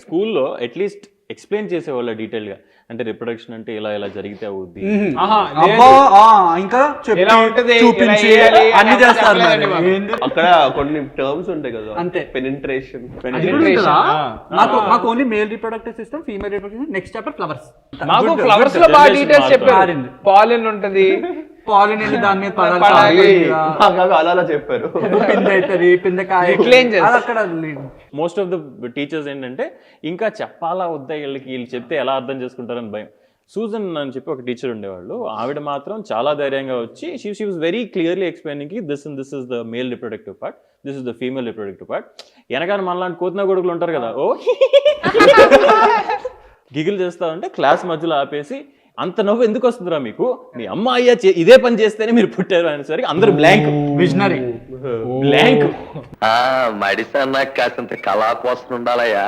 స్కూల్లో at least explain చేసేవాళ్ళ detail గా, అంటే రిప్రొడక్షన్ అంటే ఇలా ఇలా జరిగితే అవుద్ది. ఇంకా ఎలా ఉంటది, చూపించి ఎలా చేయాలి అన్ని అని చేస్తారు. చెప్పలేదండి మాకు. అక్కడ కొన్ని టర్మ్స్ ఉంటాయి కదా, అంతే. పెనిట్రేషన్. మాకు only male reproductive system, female reproductive. Next chapter flowers. మాకు ఫ్లవర్స్ లో బాగా డీటెయిల్స్ చెప్పారు. మారింది. పాలిన్ ఉంటది, పాలిన్ దాని మీద పడాలి. అలా చెప్పారు. పిండి అవుతుంది, పిందకాయ Decline చేస్తారు. అది అక్కడ లేదు. మోస్ట్ ఆఫ్ ద టీచర్స్ ఏంటంటే ఇంకా చెప్పాలా వద్దా వీళ్ళకి, వీళ్ళు చెప్తే ఎలా అర్థం చేసుకుంటారని భయం. సూజన్ అని చెప్పి ఒక టీచర్ ఉండేవాళ్ళు, ఆవిడ మాత్రం చాలా ధైర్యంగా వచ్చి she was very clearly explaining కి this is the male reproductive part, this is the female reproductive part. వెనకాల మనలాంటి కోతిన కొడుకులు ఉంటారు కదా, ఓ గిగిల్ చేస్తా ఉంటే క్లాస్ మధ్యలో ఆపేసి, అంత నవ్వు ఎందుకు వస్తుందిరా మీకు, మీ అమ్మ అయ్యా ఇదే పని చేస్తేనే మీరు పుట్టారు అనేసరికి అందరు బ్లాంక్. Visionary blank. మడిసన్నా కాసింత కళా కోసం ఉండాలయ్యా.